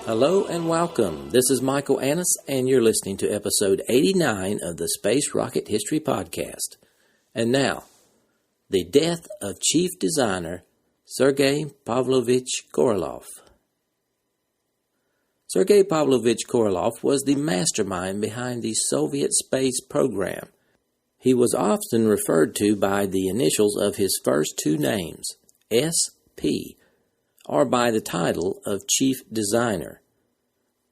Hello and welcome. This is Michael Annis, and you're listening to episode 89 of the Space Rocket History Podcast. And now, the death of Chief Designer Sergei Pavlovich Korolev. Sergei Pavlovich Korolev was the mastermind behind the Soviet space program. He was often referred to by the initials of his first two names, SP, or by the title of Chief Designer.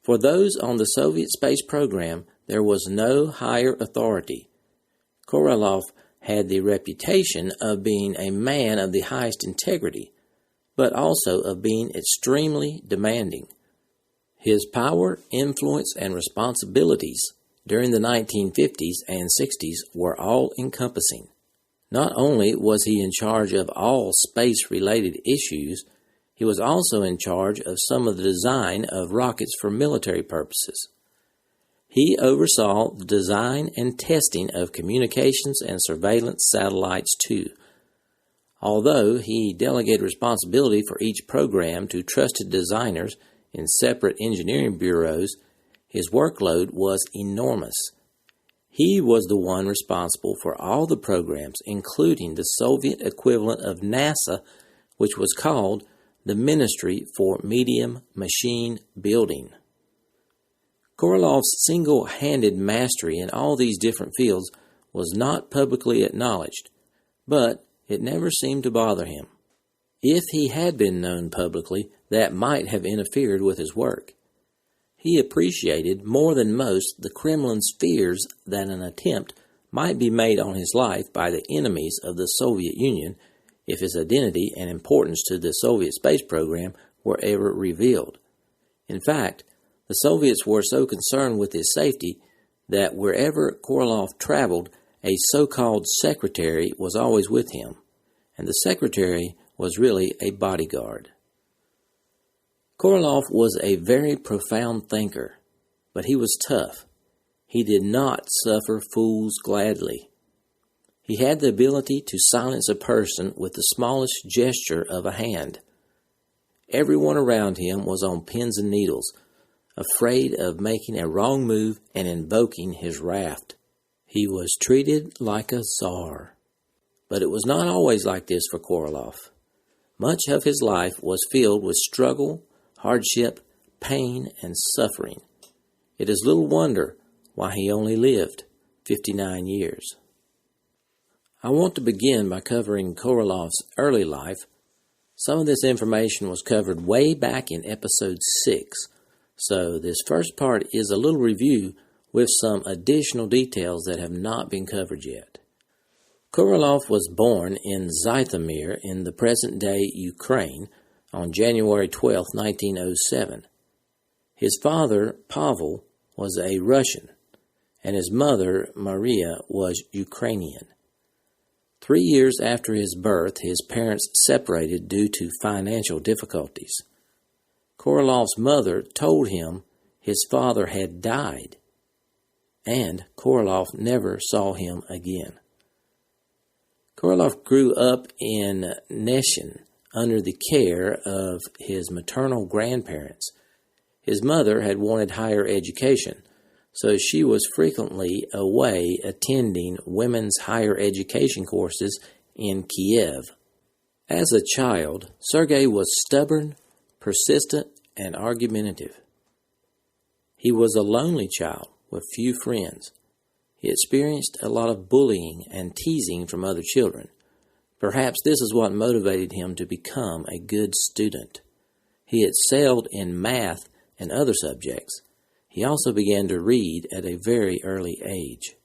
For those on the Soviet space program, there was no higher authority. Korolev had the reputation of being a man of the highest integrity, but also of being extremely demanding. His power, influence, and responsibilities during the 1950s and 60s were all-encompassing. Not only was he in charge of all space-related issues, he was also in charge of some of the design of rockets for military purposes. He oversaw the design and testing of communications and surveillance satellites too. Although he delegated responsibility for each program to trusted designers in separate engineering bureaus, his workload was enormous. He was the one responsible for all the programs, including the Soviet equivalent of NASA, which was called the Ministry for Medium Machine Building. Korolev's single-handed mastery in all these different fields was not publicly acknowledged, but it never seemed to bother him. If he had been known publicly, that might have interfered with his work. He appreciated more than most the Kremlin's fears that an attempt might be made on his life by the enemies of the Soviet Union if his identity and importance to the Soviet space program were ever revealed. In fact, the Soviets were so concerned with his safety that wherever Korolev traveled, a so-called secretary was always with him, and the secretary was really a bodyguard. Korolev was a very profound thinker, but he was tough. He did not suffer fools gladly. He had the ability to silence a person with the smallest gesture of a hand. Everyone around him was on pins and needles, afraid of making a wrong move and invoking his wrath. He was treated like a czar. But it was not always like this for Korolev. Much of his life was filled with struggle, hardship, pain, and suffering. It is little wonder why he only lived 59 years. I want to begin by covering Korolev's early life. Some of this information was covered way back in episode 6, so this first part is a little review with some additional details that have not been covered yet. Korolev was born in Zhytomyr in the present-day Ukraine on January 12, 1907. His father, Pavel, was a Russian, and his mother, Maria, was Ukrainian. 3 years after his birth, his parents separated due to financial difficulties. Korolev's mother told him his father had died, and Korolev never saw him again. Korolev grew up in Neshin under the care of his maternal grandparents. His mother had wanted higher education, so she was frequently away attending women's higher education courses in Kiev. As a child, Sergei was stubborn, persistent, and argumentative. He was a lonely child with few friends. He experienced a lot of bullying and teasing from other children. Perhaps this is what motivated him to become a good student. He excelled in math and other subjects. He also began to read at a very early age.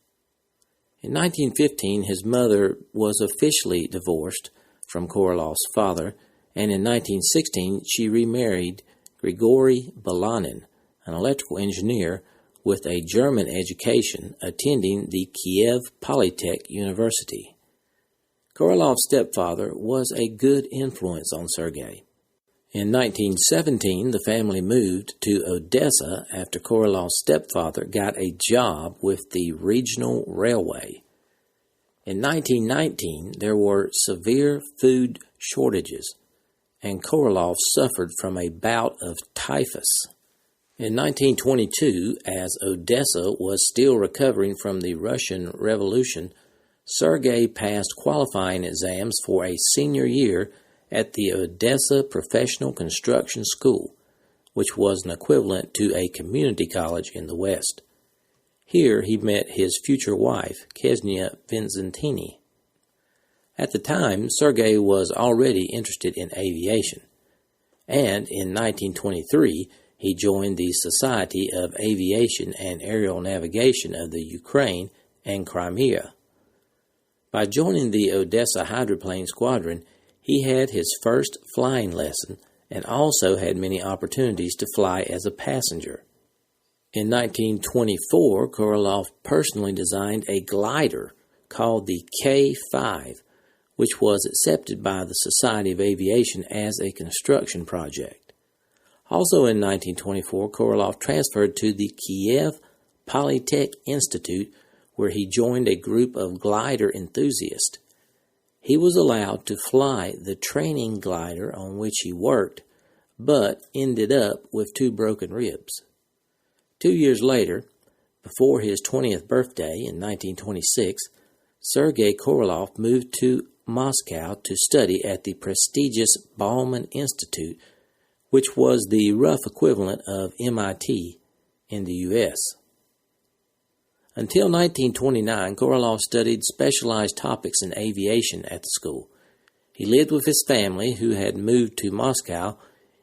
In 1915, his mother was officially divorced from Korolev's father, and in 1916, she remarried Grigory Balanin, an electrical engineer with a German education, attending the Kiev Polytech University. Korolev's stepfather was a good influence on Sergei. In 1917, the family moved to Odessa after Korolev's stepfather got a job with the regional railway. In 1919, there were severe food shortages, and Korolev suffered from a bout of typhus. In 1922, as Odessa was still recovering from the Russian Revolution, Sergei passed qualifying exams for a senior year at the Odessa Professional Construction School, which was an equivalent to a community college in the West. Here he met his future wife, Ksenia Vincentini. At the time, Sergei was already interested in aviation, and in 1923 he joined the Society of Aviation and Aerial Navigation of the Ukraine and Crimea. By joining the Odessa Hydroplane Squadron, he had his first flying lesson and also had many opportunities to fly as a passenger. In 1924, Korolev personally designed a glider called the K-5, which was accepted by the Society of Aviation as a construction project. Also in 1924, Korolev transferred to the Kiev Polytech Institute, where he joined a group of glider enthusiasts. He was allowed to fly the training glider on which he worked, but ended up with 2 broken ribs. 2 years later, before his 20th birthday in 1926, Sergei Korolev moved to Moscow to study at the prestigious Bauman Institute, which was the rough equivalent of MIT in the U.S. Until 1929, Korolev studied specialized topics in aviation at the school. He lived with his family, who had moved to Moscow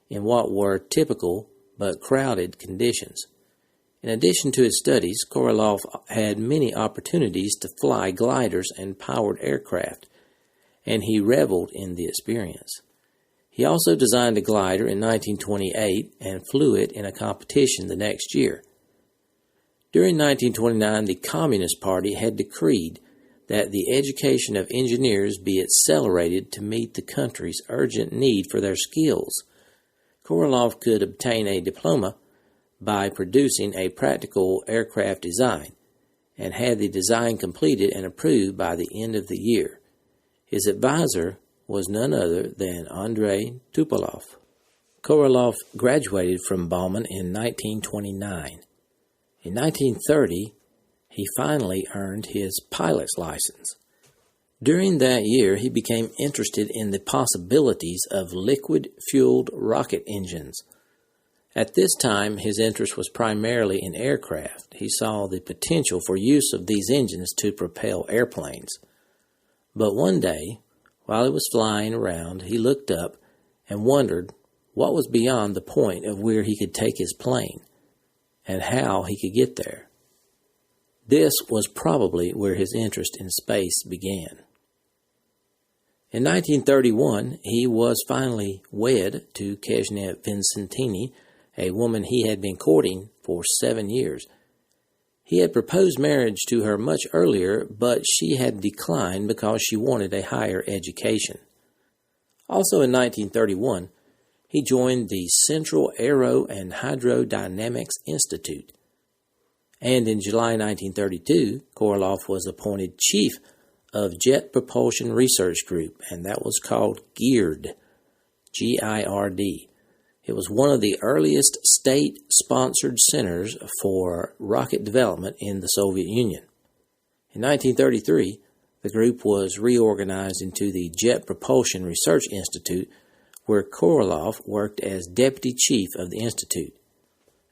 in what were typical but crowded conditions. In addition to his studies, Korolev had many opportunities to fly gliders and powered aircraft, and he reveled in the experience. He also designed a glider in 1928 and flew it in a competition the next year. During 1929, the Communist Party had decreed that the education of engineers be accelerated to meet the country's urgent need for their skills. Korolev could obtain a diploma by producing a practical aircraft design, and had the design completed and approved by the end of the year. His advisor was none other than Andrei Tupolev. Korolev graduated from Bauman in 1929. In 1930, he finally earned his pilot's license. During that year, he became interested in the possibilities of liquid-fueled rocket engines. At this time, his interest was primarily in aircraft. He saw the potential for use of these engines to propel airplanes. But one day, while he was flying around, he looked up and wondered what was beyond the point of where he could take his plane and how he could get there. This was probably where his interest in space began. In 1931, he was finally wed to Ksenia Vincentini, a woman he had been courting for 7 years. He had proposed marriage to her much earlier, but she had declined because she wanted a higher education. Also in 1931, he joined the Central Aero and Hydrodynamics Institute. And in July 1932, Korolev was appointed chief of Jet Propulsion Research Group, and that was called GIRD, G-I-R-D. It was one of the earliest state-sponsored centers for rocket development in the Soviet Union. In 1933, the group was reorganized into the Jet Propulsion Research Institute, where Korolev worked as deputy chief of the institute.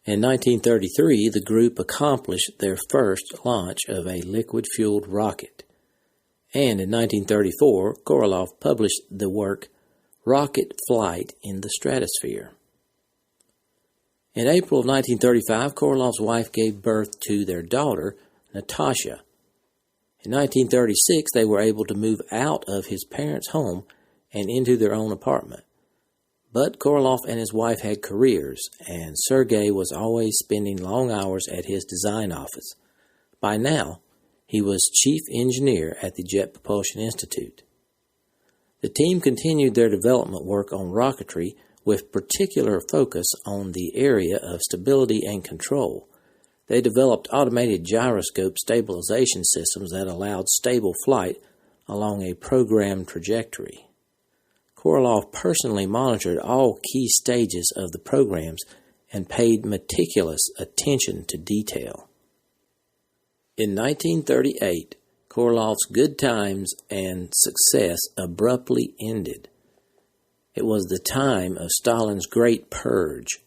In 1933, the group accomplished their first launch of a liquid-fueled rocket. And in 1934, Korolev published the work Rocket Flight in the Stratosphere. In April of 1935, Korolev's wife gave birth to their daughter, Natasha. In 1936, they were able to move out of his parents' home and into their own apartment. But Korolev and his wife had careers, and Sergei was always spending long hours at his design office. By now, he was chief engineer at the Jet Propulsion Institute. The team continued their development work on rocketry with particular focus on the area of stability and control. They developed automated gyroscope stabilization systems that allowed stable flight along a programmed trajectory. Korolev personally monitored all key stages of the programs and paid meticulous attention to detail. In 1938, Korolov's good times and success abruptly ended. It was the time of Stalin's Great Purge.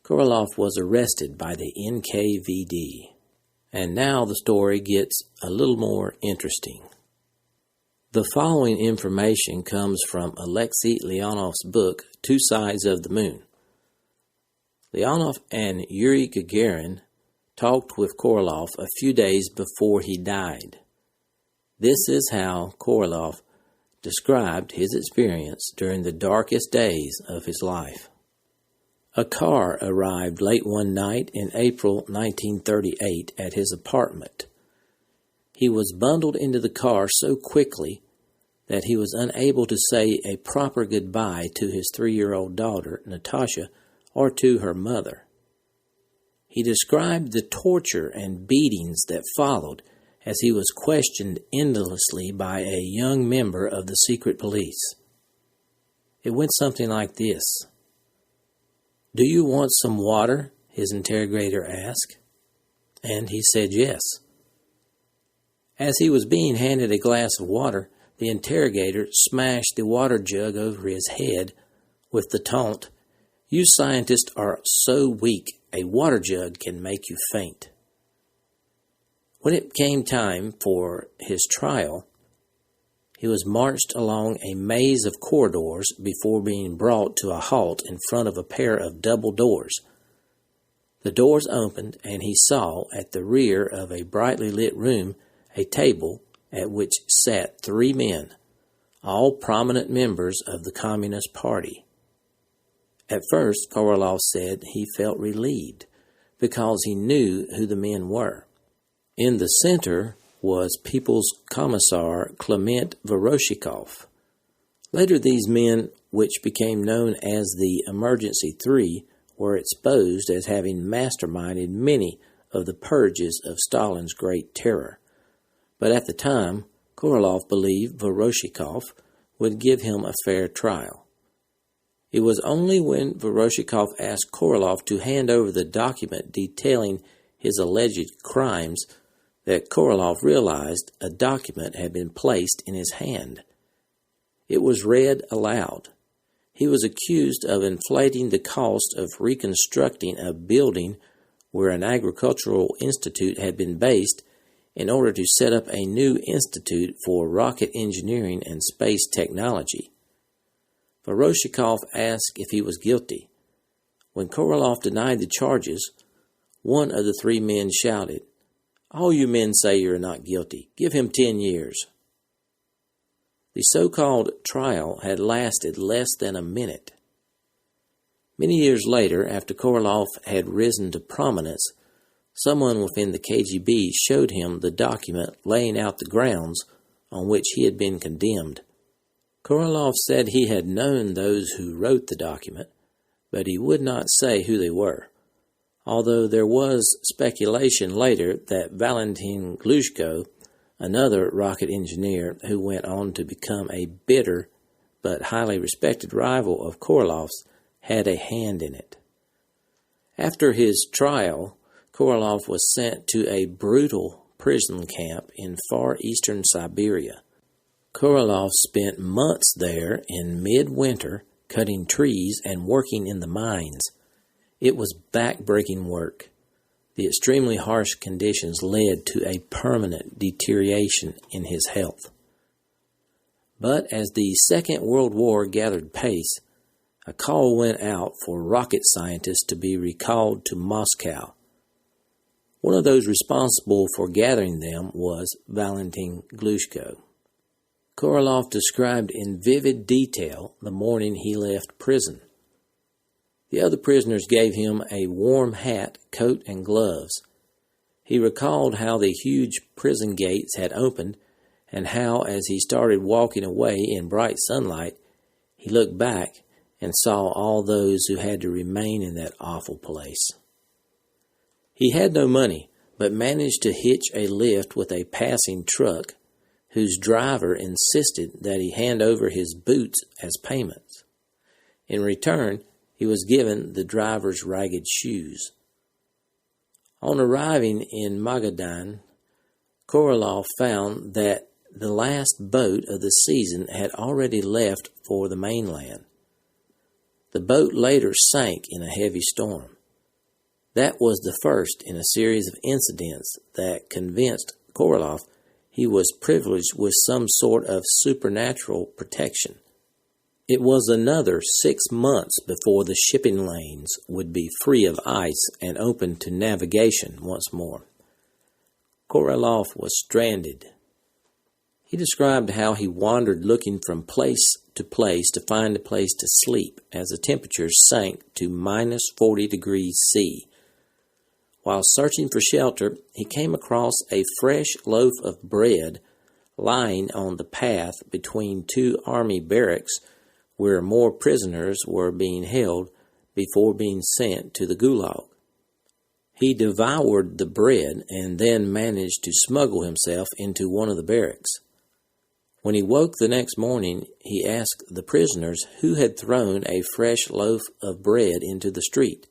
Korolev was arrested by the NKVD. And now the story gets a little more interesting. The following information comes from Alexei Leonov's book, Two Sides of the Moon. Leonov and Yuri Gagarin talked with Korolev a few days before he died. This is how Korolev described his experience during the darkest days of his life. A car arrived late one night in April 1938 at his apartment. He was bundled into the car so quickly that he was unable to say a proper goodbye to his 3-year-old daughter, Natasha, or to her mother. He described the torture and beatings that followed as he was questioned endlessly by a young member of the secret police. It went something like this. "Do you want some water?" his interrogator asked. And he said yes. As he was being handed a glass of water, the interrogator smashed the water jug over his head with the taunt, "You scientists are so weak, a water jug can make you faint." When it came time for his trial, he was marched along a maze of corridors before being brought to a halt in front of a pair of double doors. The doors opened, and he saw at the rear of a brightly lit room a table at which sat 3 men, all prominent members of the Communist Party. At first, Korolev said he felt relieved because he knew who the men were. In the center was People's Commissar Clement Voroshikov. Later these men, which became known as the Emergency Three, were exposed as having masterminded many of the purges of Stalin's Great Terror. But at the time, Korolev believed Voroshikov would give him a fair trial. It was only when Voroshikov asked Korolev to hand over the document detailing his alleged crimes that Korolev realized a document had been placed in his hand. It was read aloud. He was accused of inflating the cost of reconstructing a building where an agricultural institute had been based in order to set up a new institute for rocket engineering and space technology. Voroshikov asked if he was guilty. When Korolev denied the charges, one of the 3 men shouted, "All you men say you're not guilty. Give him 10 years." The so-called trial had lasted less than a minute. Many years later, after Korolev had risen to prominence, someone within the KGB showed him the document laying out the grounds on which he had been condemned. Korolev said he had known those who wrote the document, but he would not say who they were, although there was speculation later that Valentin Glushko, another rocket engineer who went on to become a bitter but highly respected rival of Korolev's, had a hand in it. After his trial, Korolev was sent to a brutal prison camp in far eastern Siberia. Korolev spent months there in midwinter cutting trees and working in the mines. It was back-breaking work. The extremely harsh conditions led to a permanent deterioration in his health. But as the Second World War gathered pace, a call went out for rocket scientists to be recalled to Moscow. One of those responsible for gathering them was Valentin Glushko. Korolev described in vivid detail the morning he left prison. The other prisoners gave him a warm hat, coat, and gloves. He recalled how the huge prison gates had opened and how, as he started walking away in bright sunlight, he looked back and saw all those who had to remain in that awful place. He had no money, but managed to hitch a lift with a passing truck, whose driver insisted that he hand over his boots as payments. In return, He was given the driver's ragged shoes. On arriving in Magadan, Korolev found that the last boat of the season had already left for the mainland. The boat later sank in a heavy storm. That was the first in a series of incidents that convinced Korolev he was privileged with some sort of supernatural protection. It was another 6 months before the shipping lanes would be free of ice and open to navigation once more. Korolev was stranded. He described how he wandered looking from place to find a place to sleep as the temperature sank to minus 40 degrees C. While searching for shelter, he came across a fresh loaf of bread lying on the path between two army barracks where more prisoners were being held before being sent to the gulag. He devoured the bread and then managed to smuggle himself into one of the barracks. When he woke the next morning, he asked the prisoners who had thrown a fresh loaf of bread into the street.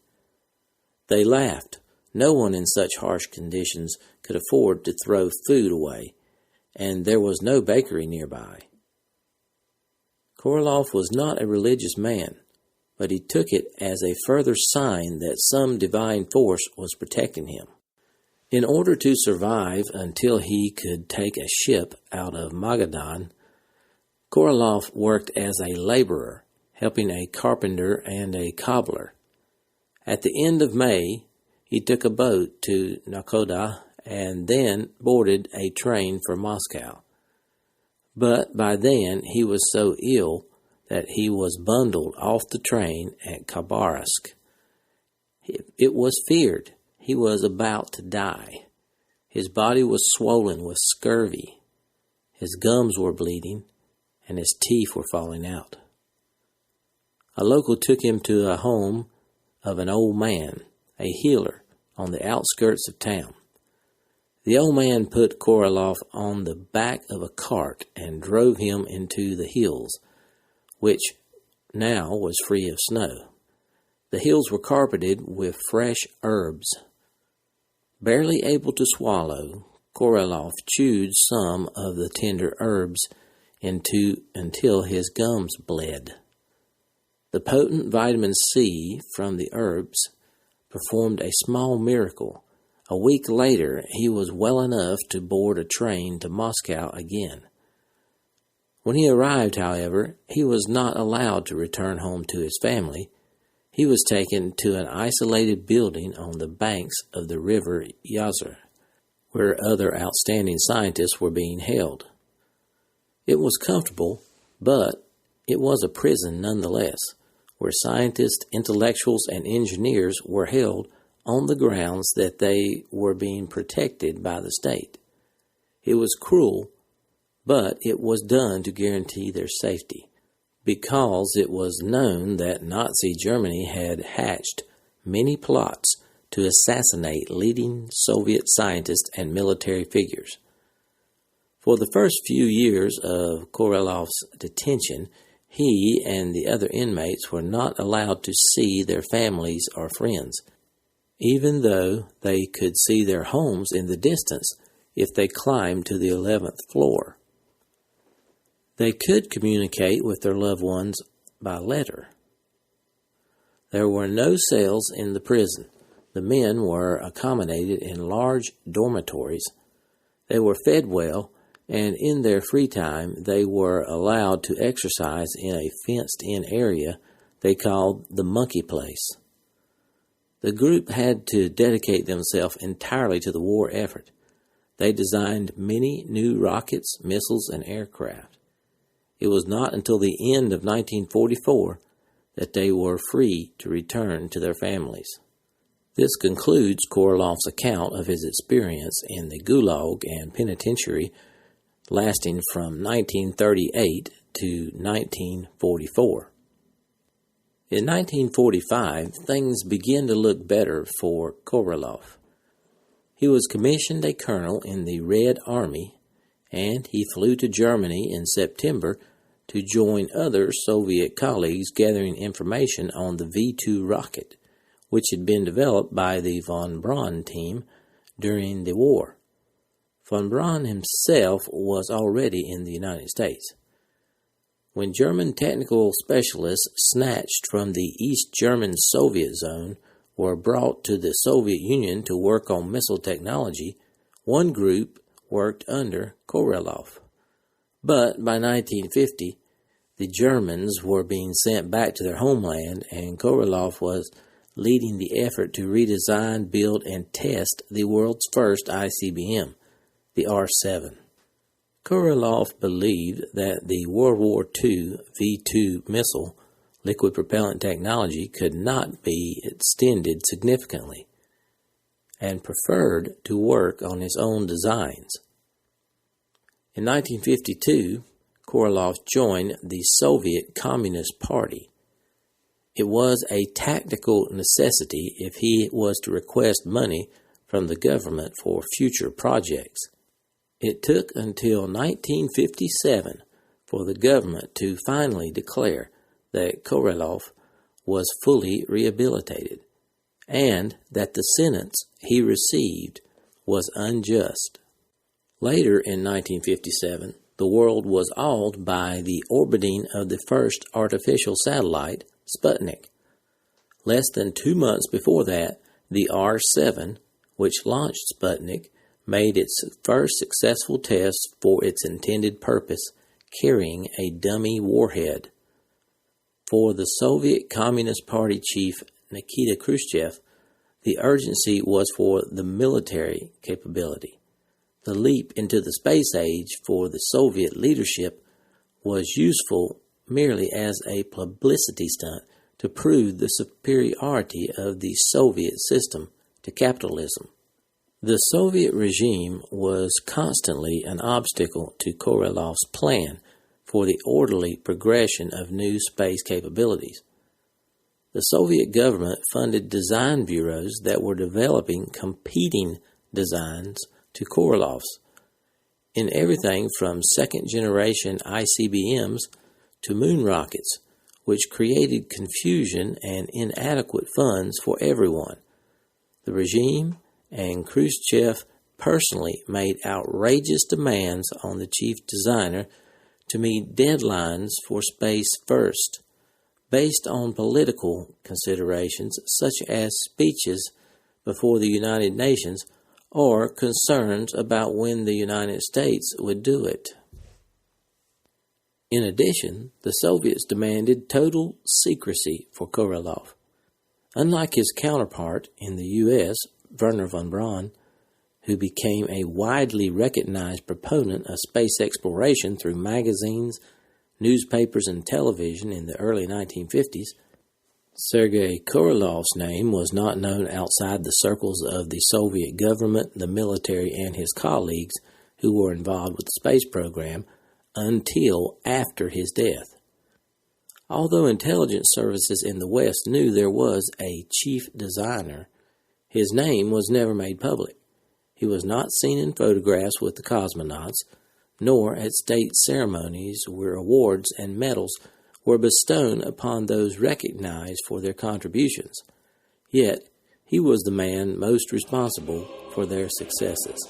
They laughed. No one in such harsh conditions could afford to throw food away, and there was no bakery nearby. Korolev was not a religious man, but he took it as a further sign that some divine force was protecting him. In order to survive until he could take a ship out of Magadan, Korolev worked as a laborer, helping a carpenter and a cobbler. At the end of May, he took a boat to Nakoda and then boarded a train for Moscow. But by then he was so ill that he was bundled off the train at Khabarovsk. It was feared he was about to die. His body was swollen with scurvy. His gums were bleeding, and his teeth were falling out. A local took him to a home of an old man, a healer, on the outskirts of town. The old man put Korolev on the back of a cart and drove him into the hills, which now was free of snow. The hills were carpeted with fresh herbs. Barely able to swallow, Korolev chewed some of the tender herbs until his gums bled. The potent vitamin C from the herbs performed a small miracle. A week later, he was well enough to board a train to Moscow again. When he arrived, however, he was not allowed to return home to his family. He was taken to an isolated building on the banks of the river Yazur, where other outstanding scientists were being held. It was comfortable, but it was a prison nonetheless, where scientists, intellectuals, and engineers were held on the grounds that they were being protected by the state. It was cruel, but it was done to guarantee their safety, because it was known that Nazi Germany had hatched many plots to assassinate leading Soviet scientists and military figures. For the first few years of Korolev's detention, he and the other inmates were not allowed to see their families or friends, even though they could see their homes in the distance if they climbed to the 11th floor. They could communicate with their loved ones by letter. There were no cells in the prison. The men were accommodated in large dormitories. They were fed well, and in their free time they were allowed to exercise in a fenced-in area they called the monkey place. The group had to dedicate themselves entirely to the war effort. They designed many new rockets, missiles, and aircraft. It was not until the end of 1944 that they were free to return to their families. This concludes Korolev's account of his experience in the Gulag and penitentiary lasting from 1938 to 1944. In 1945, things began to look better for Korolev. He was commissioned a colonel in the Red Army, and he flew to Germany in September to join other Soviet colleagues gathering information on the V-2 rocket, which had been developed by the von Braun team during the war. Von Braun himself was already in the United States. When German technical specialists snatched from the East German Soviet zone were brought to the Soviet Union to work on missile technology, one group worked under Korolev. But by 1950, the Germans were being sent back to their homeland, and Korolev was leading the effort to redesign, build, and test the world's first ICBM, the R-7. Korolev believed that the World War II V-2 missile liquid propellant technology could not be extended significantly, and preferred to work on his own designs. In 1952, Korolev joined the Soviet Communist Party. It was a tactical necessity if he was to request money from the government for future projects. It took until 1957 for the government to finally declare that Korolev was fully rehabilitated, and that the sentence he received was unjust. Later in 1957, the world was awed by the orbiting of the first artificial satellite, Sputnik. Less than 2 months before that, the R-7, which launched Sputnik, made its first successful test for its intended purpose, carrying a dummy warhead. For the Soviet Communist Party chief Nikita Khrushchev, the urgency was for the military capability. The leap into the space age for the Soviet leadership was useful merely as a publicity stunt to prove the superiority of the Soviet system to capitalism. The Soviet regime was constantly an obstacle to Korolev's plan for the orderly progression of new space capabilities. The Soviet government funded design bureaus that were developing competing designs to Korolev's in everything from second-generation ICBMs to moon rockets, which created confusion and inadequate funds for everyone. The regime and Khrushchev personally made outrageous demands on the chief designer to meet deadlines for space first, based on political considerations such as speeches before the United Nations or concerns about when the United States would do it. In addition, the Soviets demanded total secrecy for Korolev. Unlike his counterpart in the U.S., Wernher von Braun, who became a widely recognized proponent of space exploration through magazines, newspapers, and television in the early 1950s, Sergei Korolev's name was not known outside the circles of the Soviet government, the military, and his colleagues who were involved with the space program until after his death. Although intelligence services in the West knew there was a chief designer, his name was never made public. He was not seen in photographs with the cosmonauts, nor at state ceremonies where awards and medals were bestowed upon those recognized for their contributions. Yet, he was the man most responsible for their successes.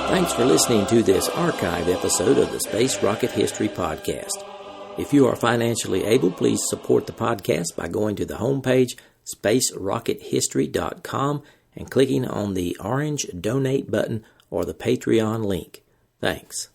Thanks for listening to this archive episode of the Space Rocket History Podcast. If you are financially able, please support the podcast by going to the homepage, spacerockethistory.com, and clicking on the orange Donate button or the Patreon link. Thanks.